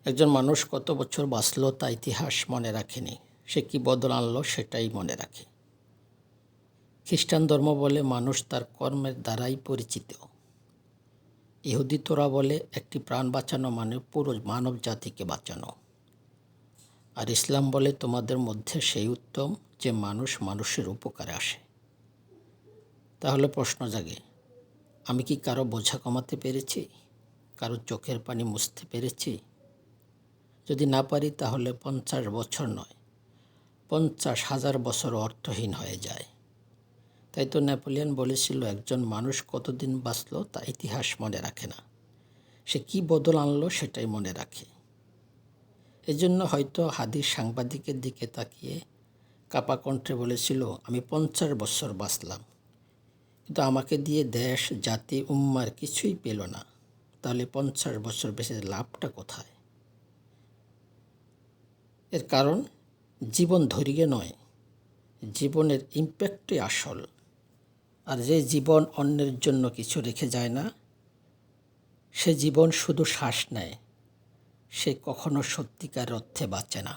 একজন মানুষ কত বছর বাঁচল তা ইতিহাস মনে রাখেনি, সে কী বদল আনলো সেটাই মনে রাখে। খ্রিস্টান ধর্ম বলে মানুষ তার কর্মের দ্বারাই পরিচিত। ইহুদি তোরা বলে একটি প্রাণ বাঁচানো মানে পুরো মানব জাতিকে বাঁচানো। আর ইসলাম বলে তোমাদের মধ্যে সেই উত্তম যে মানুষ মানুষের উপকারে আসে। তাহলে প্রশ্ন জাগে, আমি কি কারো বোঝা কমাতে পেরেছি? কারো চোখের পানি মুছতে পেরেছি? যদি না পারি তাহলে 50 বছর নয়, 50,000 বছর অর্থহীন হয়ে যায়। তাই তো নেপোলিয়ন বলেছিল, একজন মানুষ কতদিন বাঁচল তা ইতিহাস মনে রাখে না, সে কী বদল আনলো সেটাই মনে রাখে। এজন্য হয়তো হাদির সাংবাদিকের দিকে তাকিয়ে কাপা কণ্ঠে বলেছিল, আমি 50 বছর বাঁচলাম, কিন্তু আমাকে দিয়ে দেশ, জাতি, উম্মার কিছুই পেল না। তাহলে 50 বছর বেঁচে লাভটা কোথায়? এর কারণ জীবন ধৈর্য নয়, জীবনের ইম্প্যাক্টই আসল। আর যে জীবন অন্যের জন্য কিছু রেখে যায় না, সে জীবন শুধু শ্বাস নেয়, সে কখনো সত্যিকার অর্থে বাঁচে না।